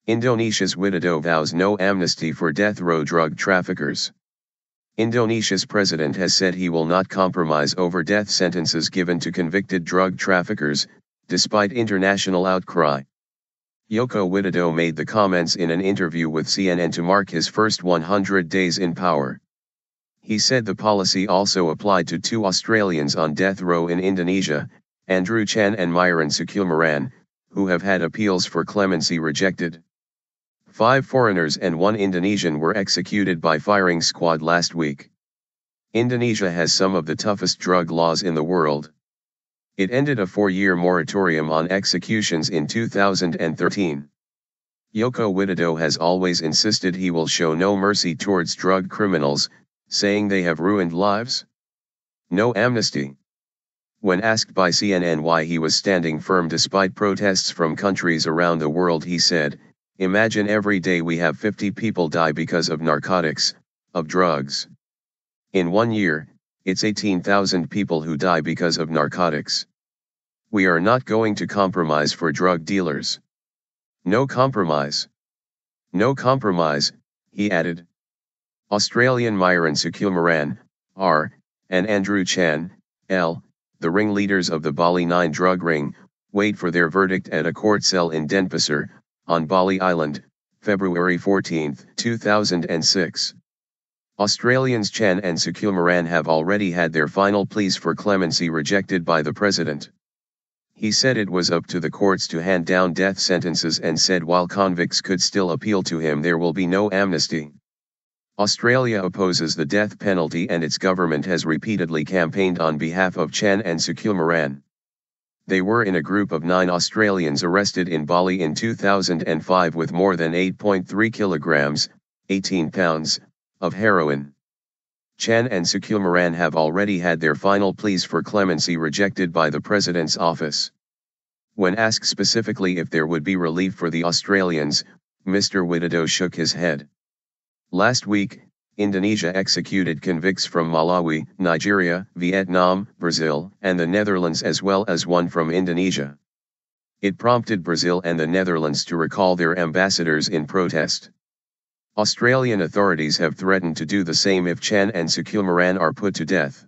Indonesia's Widodo vows no amnesty for death row drug traffickers. Indonesia's president has said he will not compromise over death sentences given to convicted drug traffickers, despite international outcry. Joko Widodo made the comments in an interview with CNN to mark his first 100 days in power. He said the policy also applied to 2 Australians on death row in Indonesia, Chan and Myuran Sukumaran, who have had appeals for clemency rejected. 5 foreigners and 1 Indonesian were executed by firing squad last week. Indonesia has some of the toughest drug laws in the world. It ended a 4-year moratorium on executions in 2013. Joko Widodo has always insisted he will show no mercy towards drug criminals, saying they have ruined lives. No amnesty. When asked by CNN why he was standing firm despite protests from countries around the world, he said, "Imagine every day we have 50 people die because of narcotics, of drugs. In 1 year, it's 18,000 people who die because of narcotics. We are not going to compromise for drug dealers. No compromise. No compromise," he added. Australian Myuran Sukumaran, R., and Chan, L., the ringleaders of the Bali 9 drug ring, wait for their verdict at a court cell in Denpasar, on Bali Island, February 14, 2006. Australians Chan and Sukumaran have already had their final pleas for clemency rejected by the president. He said it was up to the courts to hand down death sentences and said while convicts could still appeal to him there will be no amnesty. Australia opposes the death penalty and its government has repeatedly campaigned on behalf of Chan and Sukumaran. They were in a group of 9 Australians arrested in Bali in 2005 with more than 8.3 kilograms, 18 pounds, of heroin. Chan and Sukumaran have already had their final pleas for clemency rejected by the president's office. When asked specifically if there would be relief for the Australians, Mr. Widodo shook his head. Last week, Indonesia executed convicts from Malawi, Nigeria, Vietnam, Brazil, and the Netherlands as well as 1 from Indonesia. It prompted Brazil and the Netherlands to recall their ambassadors in protest. Australian authorities have threatened to do the same if Chan and Sukumaran are put to death.